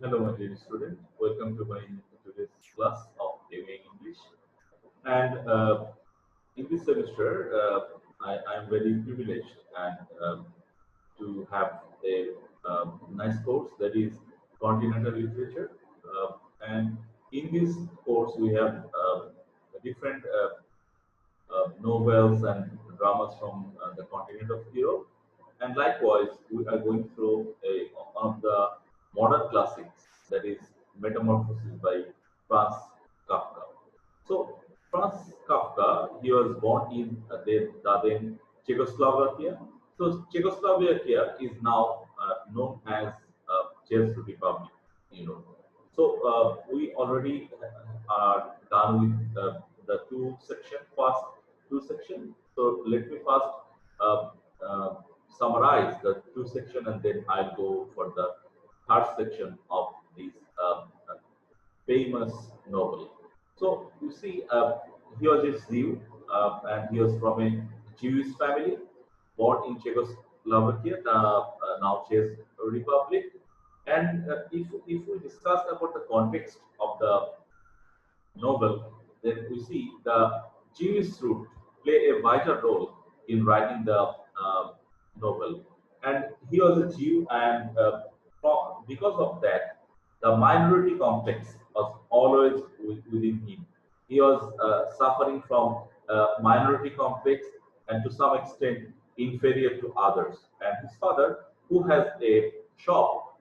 Hello, my dear student. Welcome to my today's class of ENG English. And in this semester, I am very privileged and to have a nice course that is Continental Literature. And in this course, we have different novels and dramas from the continent of Europe. And likewise, we are going through one of the modern classics, that is Metamorphosis by Franz Kafka. So, Franz Kafka, he was born in the then Czechoslovakia. So, Czechoslovakia is now known as Czech Republic, you know. So, we already are done with the first two section. So let me first uh, uh, summarize the two section, and then I'll go for the third section of this famous novel. So you see, he was a Jew, and he was from a Jewish family, born in Czechoslovakia, now Czech Republic. And if we discuss about the context of the novel, then we see the Jewish root play a vital role in writing the novel. And he was a Jew, and because of that, the minority complex was always within him. He was suffering from minority complex and to some extent inferior to others. And his father, who has a shop,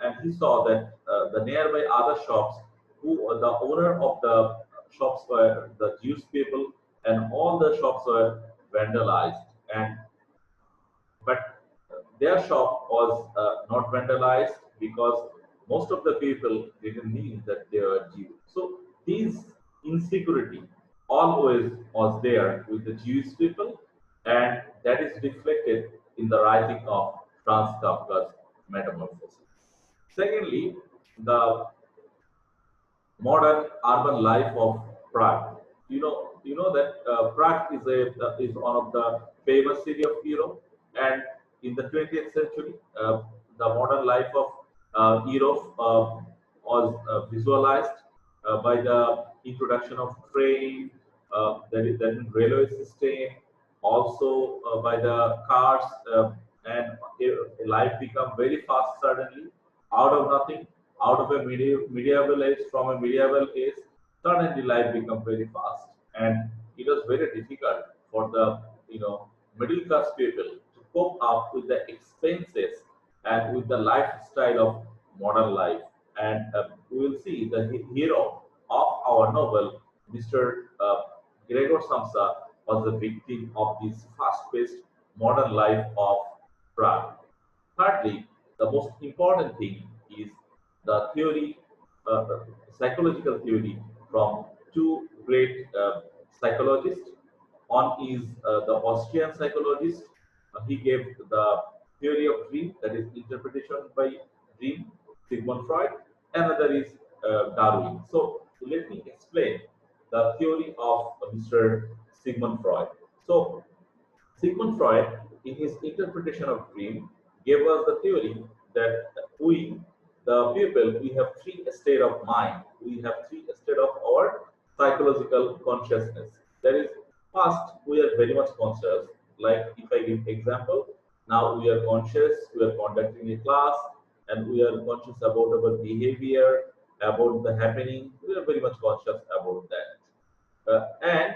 and he saw that the nearby other shops, who the owner of the shops were the Jewish people, and all the shops were vandalized. And but their shop was not vandalized because most of the people didn't mean that they were Jews. So this insecurity always was there with the Jewish people, and that is reflected in the writing of Franz Kafka's Metamorphosis. Secondly, the modern urban life of Prague. You know that Prague is one of the famous city of Europe, and in the 20th century, the modern life of Europe was visualized by the introduction of train, then railway system, also by the cars, and life become very fast suddenly out of nothing, out of a medieval age, from a medieval age, suddenly life become very fast, and it was very difficult for the middle class people to cope up with the expenses and with the lifestyle of modern life. And we will see the hero of our novel, Mr. Gregor Samsa, was the victim of this fast-paced modern life of Prague. Thirdly, the most important thing is the theory, psychological theory from two great psychologists. One is the Austrian psychologist. He gave the theory of dream, that is interpretation by dream, Sigmund Freud. Another is Darwin. So let me explain the theory of Mr. Sigmund Freud. So Sigmund Freud, in his interpretation of dream, gave us the theory that we, the people, we have three state of mind. We have three state of our psychological consciousness. That is, first, we are very much conscious. Like if I give example, now we are conscious, we are conducting a class, and we are conscious about our behavior, about the happening. We are very much conscious about that. And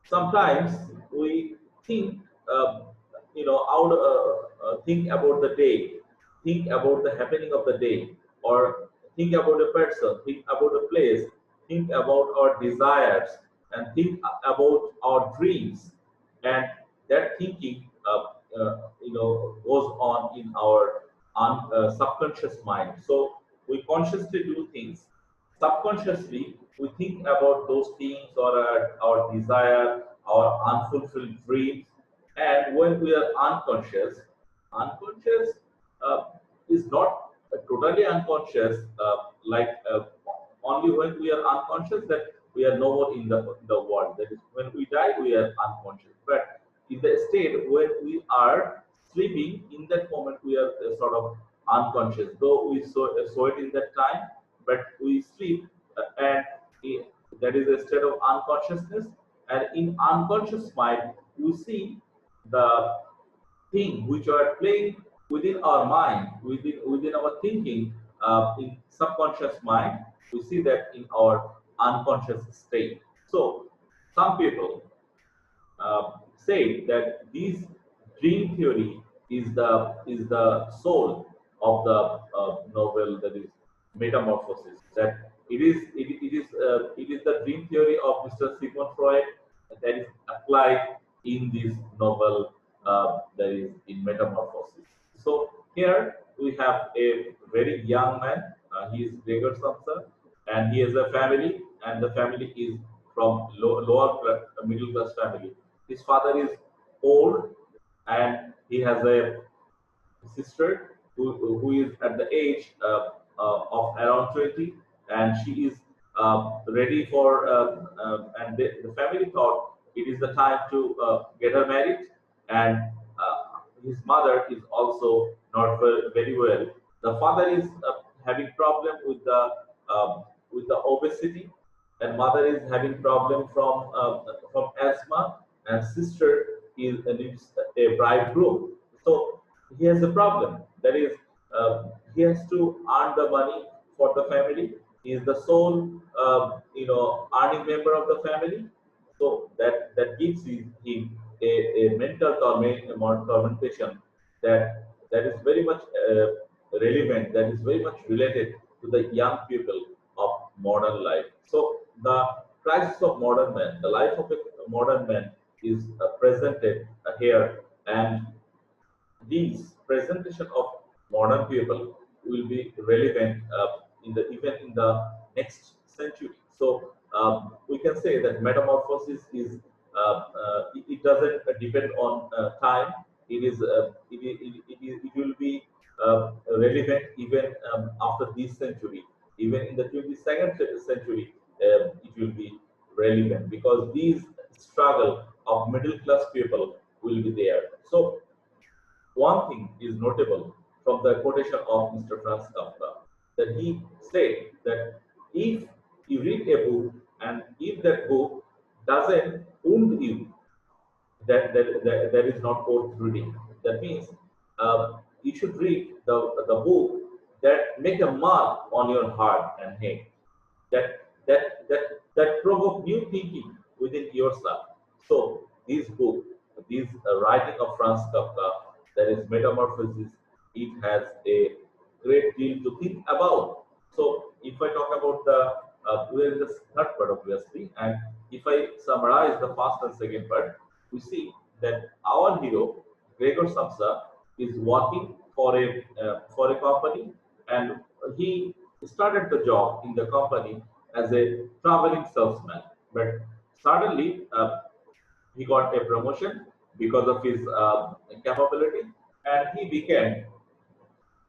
sometimes we think, out think about the day, think about the happening of the day, or think about a person, think about a place, think about our desires, and think about our dreams. And that thinking goes on in our subconscious mind. So we consciously do things, subconsciously we think about those things, or our desire, our unfulfilled dreams. And when we are unconscious uh, is not totally unconscious, only when we are unconscious that we are no more in the world. That is, when we die, we are unconscious. But in the state when we are sleeping, in that moment we are sort of unconscious. Though we saw it in that time, but we sleep and that is a state of unconsciousness. And in unconscious mind, we see the thing which are playing within our mind, within our thinking, in subconscious mind. We see that in our unconscious state. So some people say that this dream theory is the soul of the novel, that is Metamorphosis. That it is the dream theory of Mr. Sigmund Freud that is applied in this novel, that is in Metamorphosis. So here we have a very young man. He is Gregor Samsa, and he has a family, and the family is from lower middle class family. His father is old, and he has a sister who is at the age of around 20, and she is ready for, and the family thought it is the time to get her married, and his mother is also not very well. The father is having problem with the obesity, and mother is having problem from asthma, and sister is needs a bridegroom. So he has a problem. That is, he has to earn the money for the family. He is the sole, earning member of the family. So that gives him a mental tormentation that is very much relevant. That is very much related to the young people of modern life. So the crisis of modern man, the life of a modern man, is presented here, and these presentation of modern people will be relevant in the even in the next century. So we can say that metamorphosis is it doesn't depend on time. It is it will be relevant even after this century, even in the 22nd century. It will be relevant because these struggle of middle class people will be there. So one thing is notable from the quotation of Mr. Franz Kafka, that he said that if you read a book and if that book doesn't wound you, that is not worth reading. That means you should read the book that make a mark on your heart and head, that provoke new thinking within yourself. So this book, this writing of Franz Kafka, that is Metamorphosis, it has a great deal to think about. So if I talk about where is the third part obviously, and if I summarize the first and second part, we see that our hero Gregor Samsa is working for a company, and he started the job in the company as a traveling salesman. But suddenly he got a promotion because of his capability, and he became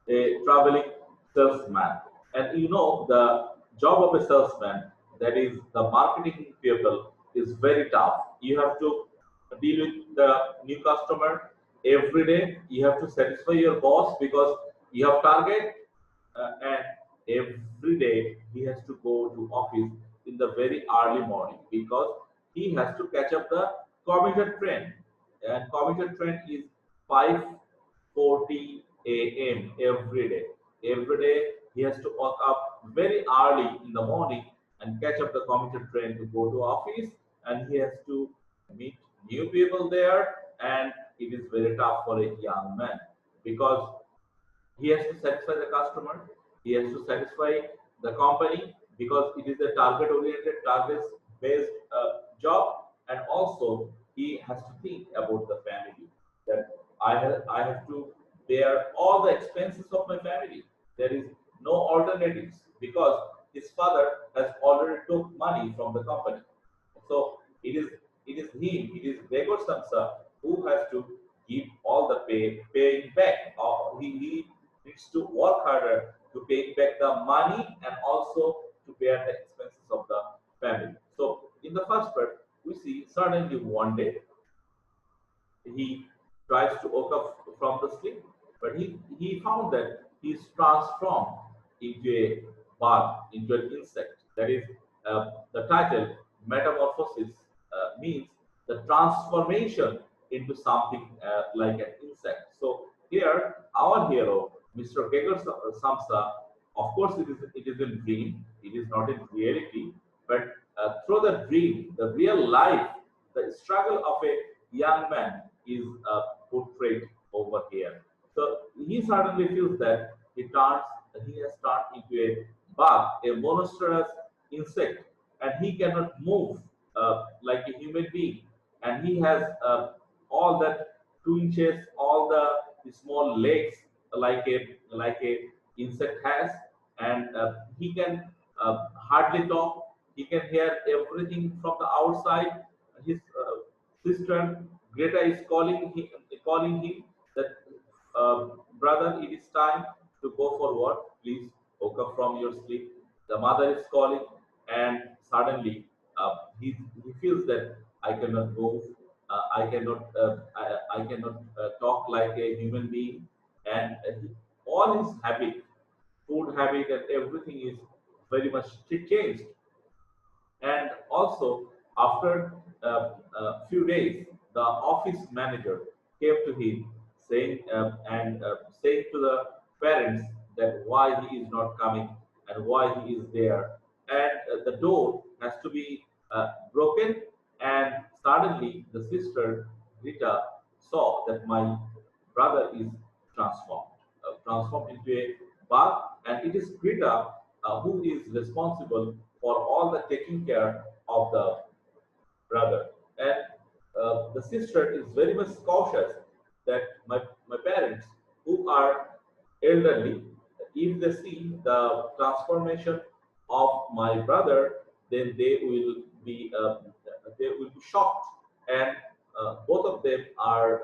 a traveling salesman. And you know, the job of a salesman, that is the marketing people, is very tough. You have to deal with the new customer every day. You have to satisfy your boss because you have target, and every day he has to go to office in the very early morning because he has to catch up the commuter train, and commuter train is 5:40 a.m. every day. Every day he has to wake up very early in the morning and catch up the commuter train to go to office, and he has to meet new people there, and it is very tough for a young man because he has to satisfy the customer, he has to satisfy the company because it is a target oriented, target based job, and also he has to think about the family, that I have to bear all the expenses of my family. There is no alternatives because his father has already took money from the company. So it is him, it is Gregor Samsa who has to give all the paying back. Or he needs to work harder to pay back the money and also to bear the expenses of the family. So in the first part, we see suddenly one day he tries to wake up from the sleep, but he found that he is transformed into a bug, into an insect. That is, the title Metamorphosis means the transformation into something like an insect. So here, our hero, Mr. Gregor Samsa, of course, it is a dream. It is not in reality, but through the dream, the real life, the struggle of a young man is portrayed over here. So he suddenly feels that he has turned into a bug, a monstrous insect, and he cannot move like a human being. And he has all that 2 inches, all the small legs like a insect has, and he can hardly talk. He can hear everything from the outside. His sister Greta is calling him that brother, it is time to go for work. Please woke up from your sleep. The mother is calling, and suddenly he feels that I cannot move. I cannot talk like a human being, and all his habit, food habit, and everything is very much changed. And also, after a few days, the office manager came to him saying and saying to the parents that why he is not coming and why he is there. And the door has to be broken. And suddenly, the sister Rita saw that my brother is transformed into a bug, and it is Greta who is responsible for all the taking care of the brother. And the sister is very much cautious that my parents, who are elderly, if they see the transformation of my brother, then they will be shocked. And both of them are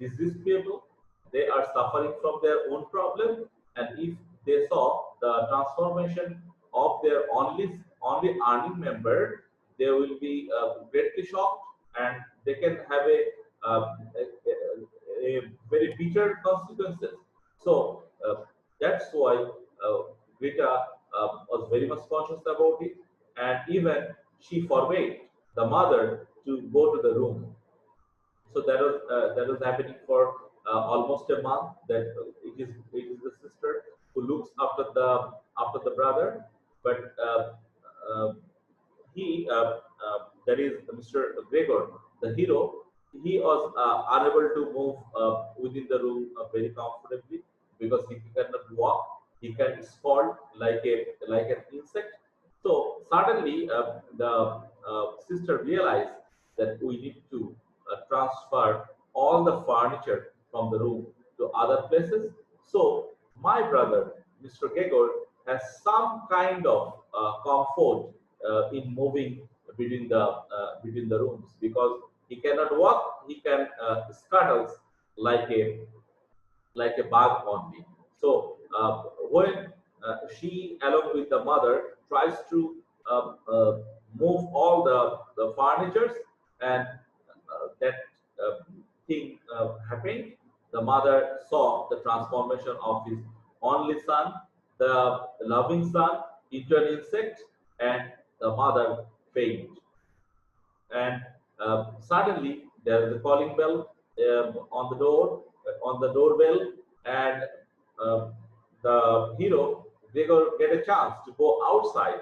disease people. They are suffering from their own problem, and if they saw the transformation of their only earning member, they will be greatly shocked, and they can have a very bitter consequences. So that's why Greta was very much conscious about it, and even she forbade the mother to go to the room. So that was happening for almost a month. That it is the sister who looks after the brother, but he that is Mr. Gregor, the hero. He was unable to move within the room very comfortably because he cannot walk. He can scold like an insect. So suddenly, the sister realized that we need to transfer all the furniture from the room to other places. So my brother, Mr. Gregor, has some kind of comfort in moving between the rooms because he cannot walk. He can scuttles like a bug only. So when she, along with the mother, tries to move all the furnitures, and that thing happened, the mother saw the transformation of his only son, the loving son, into an insect, and the mother fainted. And suddenly there is a calling bell on the doorbell, and um, the hero Gregor get a chance to go outside.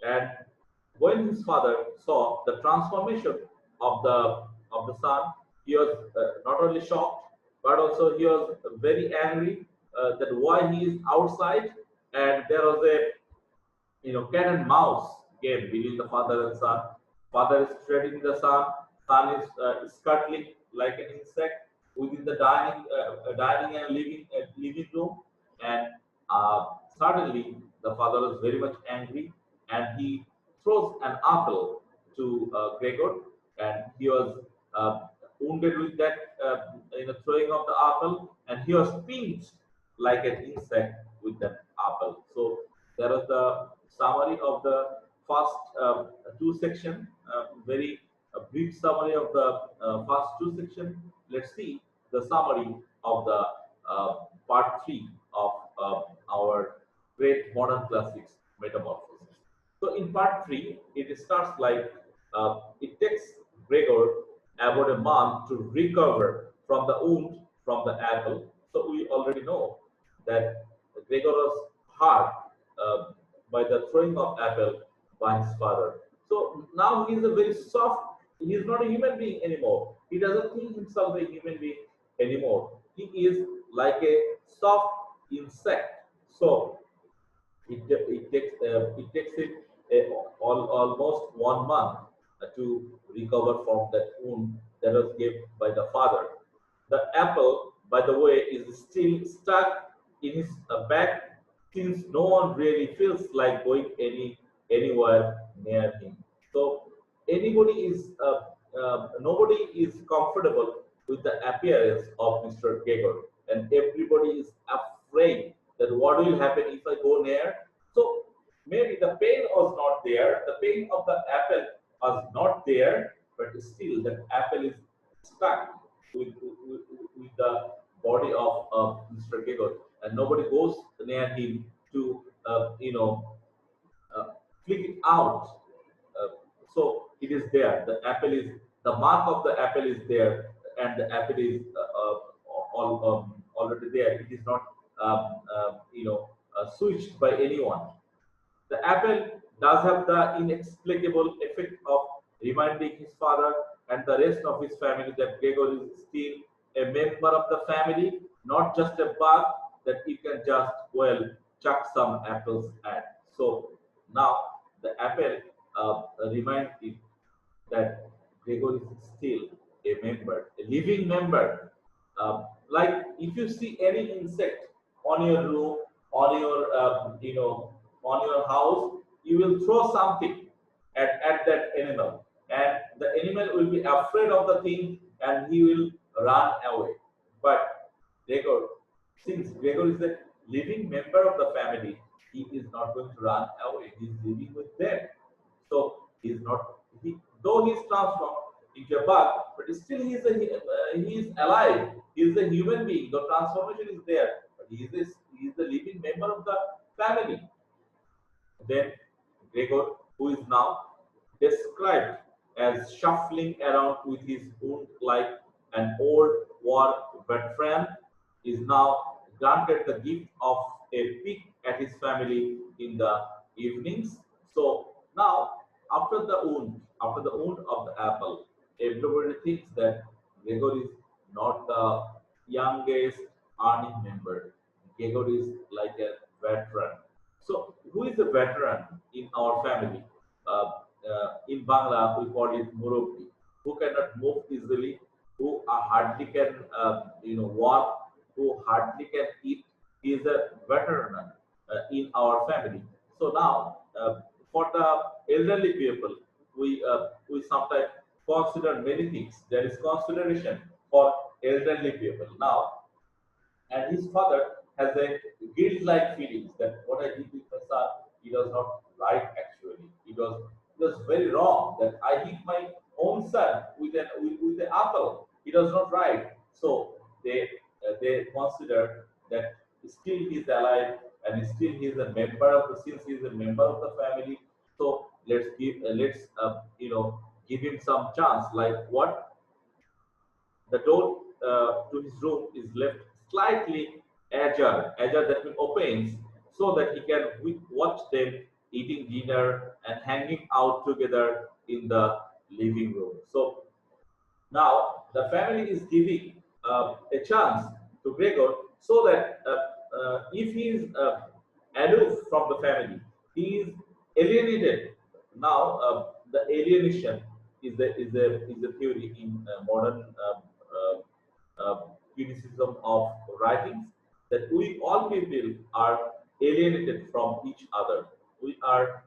And when his father saw the transformation of the son, he was not only shocked, but also he was very angry that why he is outside. And there was a cat and mouse game between the father and son. Father is treading the son is scuttling like an insect within the dining and living room. And suddenly the father is very much angry, and he throws an apple to Gregor, and he was uh, wounded with that throwing of the apple, and he was pinched like an insect with that apple. So there is the summary of the first two section, very brief summary of the first two section. Let's see the summary of the part three of great modern classics, Metamorphosis. So in part 3, it starts like it takes Gregor about a month to recover from the wound from the apple. So we already know that Gregor was hurt uh, by the throwing of apple by his father. So now he is a very soft. He is not a human being anymore. He doesn't think himself a human being anymore. He is like a soft insect. So it takes it almost 1 month to recover from that wound that was given by the father. The apple, by the way, is still stuck in his back since no one really feels like going anywhere near him. So anybody is nobody is comfortable with the appearance of Mr. Gregor, and everybody is afraid that what will happen if I go near. So maybe the pain was not there, the pain of the apple was not there, but still that apple is stuck with the body of Mr. Gregor, and nobody goes near him to uh, flick it out. Uh, so it is there. The mark of the apple is there, and the apple is already there. It is not switched by anyone. The apple does have the inexplicable effect of reminding his father and the rest of his family that Gregor is still a member of the family, not just a bug that you can just, well, chuck some apples at. So now the apple reminds it that Gregor is still a member, a living member. Like if you see any insect on your roof, on your on your house, you will throw something at that animal, and the animal will be afraid of the thing and he will run away. But Gregor, since Gregor is a living member of the family, he is not going to run away. He is living with them. So he is not, though he is transformed into a bug, but still he is alive. He is a human being. The transformation is there, but he is a living member of the family. Then Gregor, who is now described as shuffling around with his wound like an old war veteran, is now granted the gift of a peek at his family in the evenings. So now, after the wound of the apple, everybody thinks that Gregor is not the youngest earning member. Gregor is like a veteran. So, who is a veteran in our family? In Bangla, we call it Murabbi, who cannot move easily, who hardly can, walk, who hardly can eat. He is a veteran in our family. So now, for the elderly people, we sometimes consider many things. There is consideration for elderly people. Now, and his father has a guilt-like feelings that what I did with my son, it was not right actually. It was very wrong that I hit my own son with an apple. It was not right. So they consider that still he's alive and still he's a member of the since he's a member of the family. So let's give him some chance. Like what the door to his room is left slightly ajar that will opens so that he can watch them eating dinner and hanging out together in the living room. So now the family is giving a chance to Gregor so that if he is aloof from the family, he is alienated. Now the alienation is a theory in modern criticism of writings that we all people are alienated from each other. We are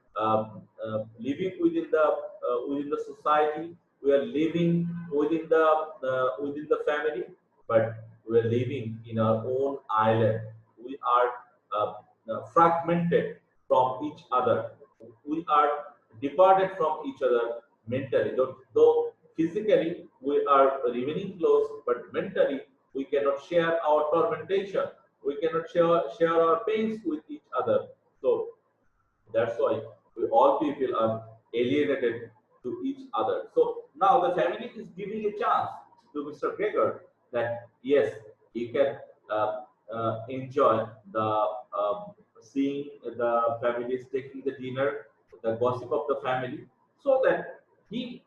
living within the society. We are living within the family, but we are living in our own island. We are fragmented from each other. We are departed from each other mentally. Though physically we are remaining close, but mentally we cannot share our tormentation. We cannot share our pains with each other. alienated to each other. So now the family is giving a chance to Mr. Gregor that yes, he can enjoy the seeing the families taking the dinner, the gossip of the family, so that he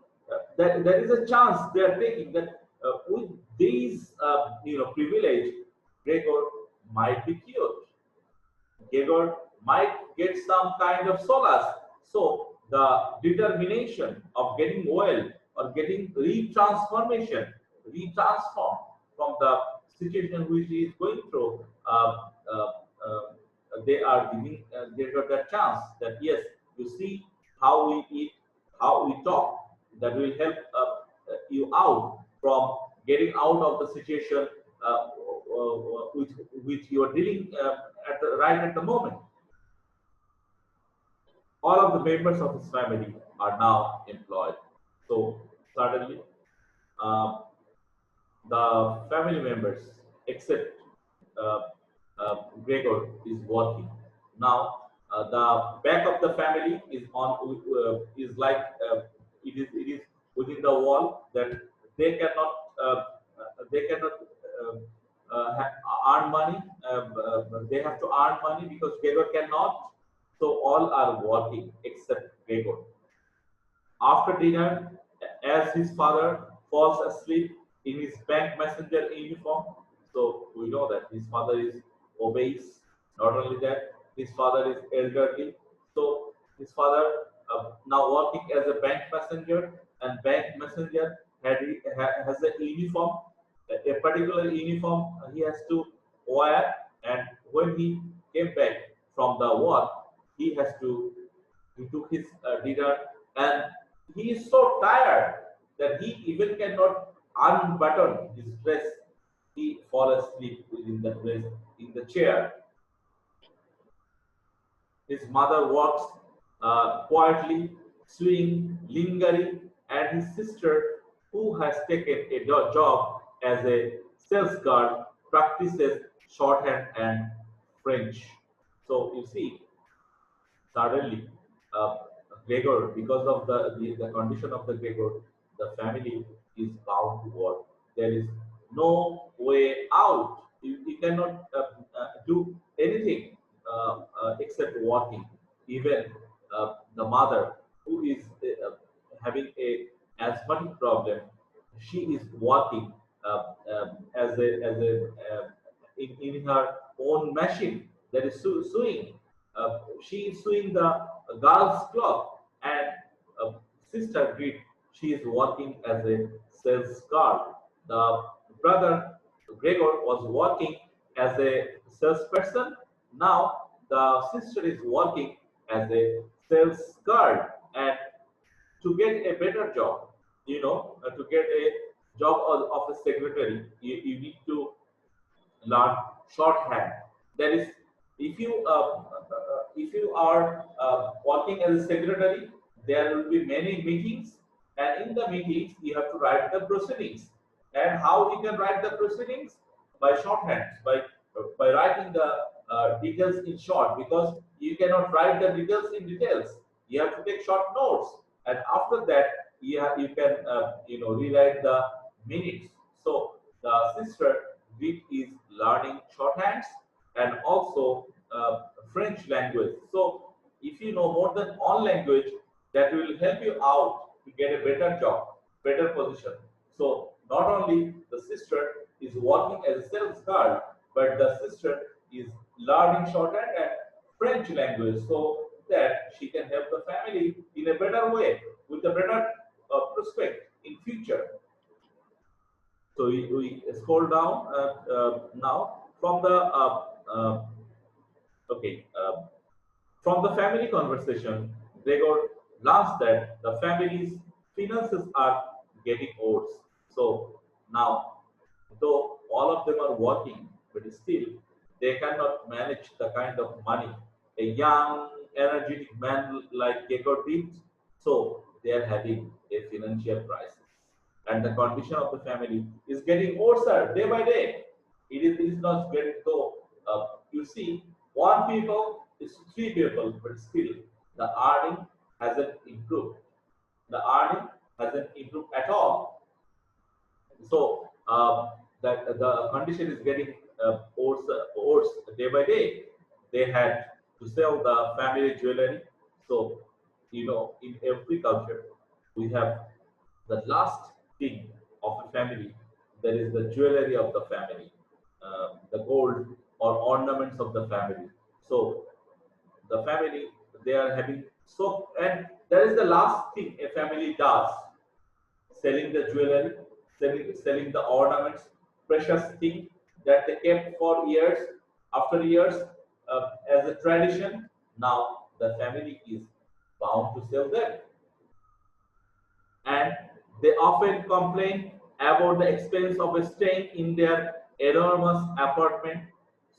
that there is a chance they are taking that with these privilege, Gregor might be cured. Gregor might get some kind of solace. So the determination of getting well or getting retransformed from the situation which he is going through, they are giving Gregor that chance that yes, you see how we eat, how we talk, that will help you out from getting out of the situation which you are dealing at the moment. All of the members of his family are now employed. So suddenly, uh, the family members, except uh, Gregor, is working. Now, the back of the family is like it is within the wall that they cannot uh, they cannot earn money. They have to earn money because Gregor cannot. So all are working except Gregor. After dinner, as his father falls asleep in his bank messenger uniform, so we know that his father is obese. Not only that, his father is elderly. So his father now working as a bank messenger, and bank messenger has a uniform, a particular uniform he has to wear, and when he came back from the work, he has to he took his dinner, and he is so tired that he even cannot unbutton his dress. He fall asleep within the dress in the chair. His mother walks quietly, swing, lingering, and his sister, who has taken a job as a sales guard, practices shorthand and French. So you see, suddenly, uh, Gregor, because of the condition of the Gregor, the family is bound to work. There is no way out. You cannot do anything except working. Even the mother, who is having a asthmatic problem, she is working in her own machine that is sewing. She is sewing the girl's cloth, and uh, sister Grit, she is working as a sales girl. The brother Gregor was working as a salesperson. Now the sister is working as a sales girl, and to get a better job, to get a job of a secretary, you need to learn shorthand. That is, if you are working as a secretary, there will be many meetings, and in the meetings you have to write the proceedings. And how you can write the proceedings? By shorthands, by writing the details in short, because you cannot write the details in details. You have to take short notes, and after that you can rewrite the minutes. So the sister Greek is learning shorthands and also French language. So if you know more than one language, that will help you out to get a better job, better position. So not only the sister is working as a sales girl, but the sister is learning shorthand and French language so that she can help the family in a better way with a better prospect in future. So we scroll down now from the okay from the family conversation. Gregor learns that the family's finances are getting worse. So now, though all of them are working, but still they cannot manage the kind of money a young, energetic man like Gregor did. So they are having a financial crisis, and the condition of the family is getting worse day by day. It is not getting so. You see, one people is three people, but still the earning. hasn't improved. The earning hasn't improved at all. So that the condition is getting worse day by day. They had to sell the family jewelry. So in every culture, we have the last thing of a family. There is the jewelry of the family, the gold or ornaments of the family. So the family, they are having, so, and that is the last thing a family does: selling the jewelry, selling the ornaments, precious thing that they kept for years after years as a tradition. Now the family is bound to sell them, and they often complain about the expense of staying in their enormous apartment.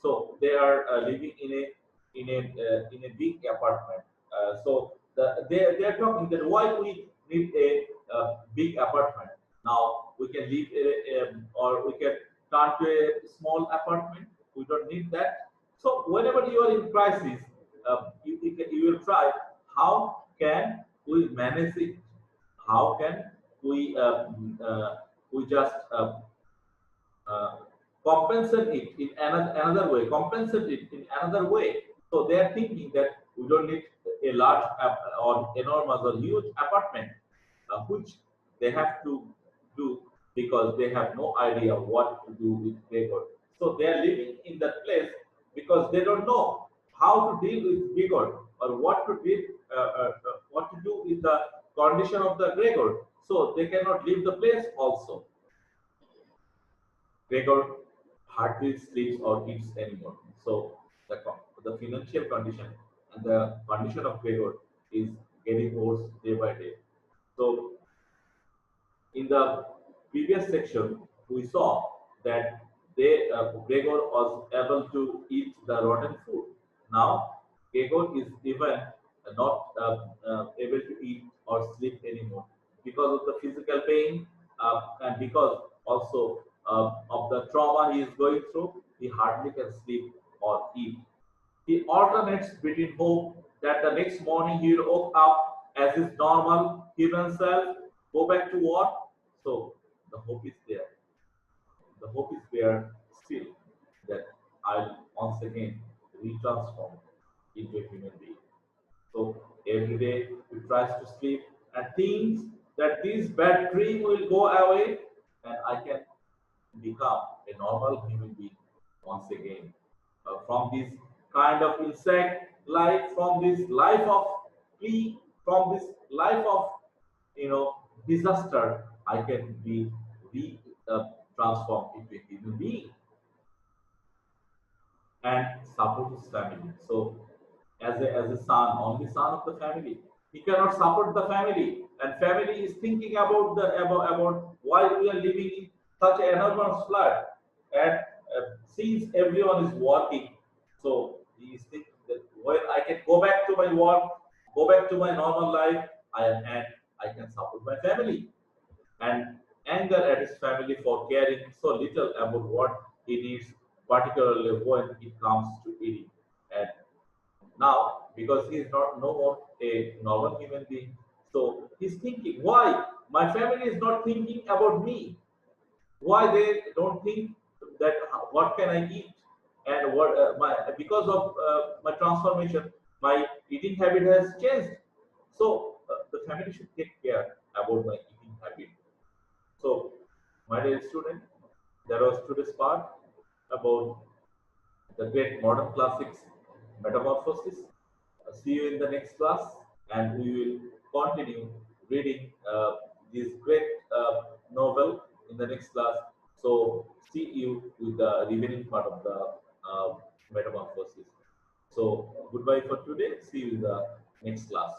So they are living in a big apartment. They are talking that why we need a big apartment. Now we can live or we can turn to a small apartment. We don't need that. So whenever you are in crisis, you will try how can we manage it, how can we we just uh, compensate it in another way, compensate it in another way. So they are thinking that we don't need a large or enormous or huge apartment, which they have to do because they have no idea what to do with vigor. So they are living in that place because they don't know how to deal with vigor or what to do with the condition of the Gregor. So they cannot leave the place also. Gregor hardly sleeps or eats anymore. So the financial condition and the condition of Gregor is getting worse day by day. So in the previous section, we saw that Gregor was able to eat the rotten food. Now, Gregor is even not able to eat or sleep anymore because of the physical pain and because also of the trauma he is going through. He hardly can sleep or eat. He alternates between hope that the next morning he will wake up as his normal human self, go back to work. So the hope is there. The hope is there still that I'll once again retransform into a human being. So every day he tries to sleep and thinks that this bad dream will go away and I can become a normal human being once again. From this kind of insect life, from this life of flea, from this life of disaster, I can be re transformed into a human being and support his family. So, as a son, only son of the family, he cannot support the family, and family is thinking about why we are living in such an enormous flood, and since everyone is working, so he is thinking that when I can go back to my work, go back to my normal life, and I can support my family, and anger at his family for caring so little about what he needs, particularly when it comes to eating. And now, because he is not no more a normal human being, so he's thinking, why my family is not thinking about me? Why they don't think that what can I eat and what my because of my transformation, my eating habit has changed. So the family should take care about my eating habit. So, my dear student, there was today's part about the great modern classics metamorphosis. See you in the next class, and we will continue reading this great novel in the next class. So, see you with the remaining part of the metamorphosis. So, goodbye for today. See you in the next class.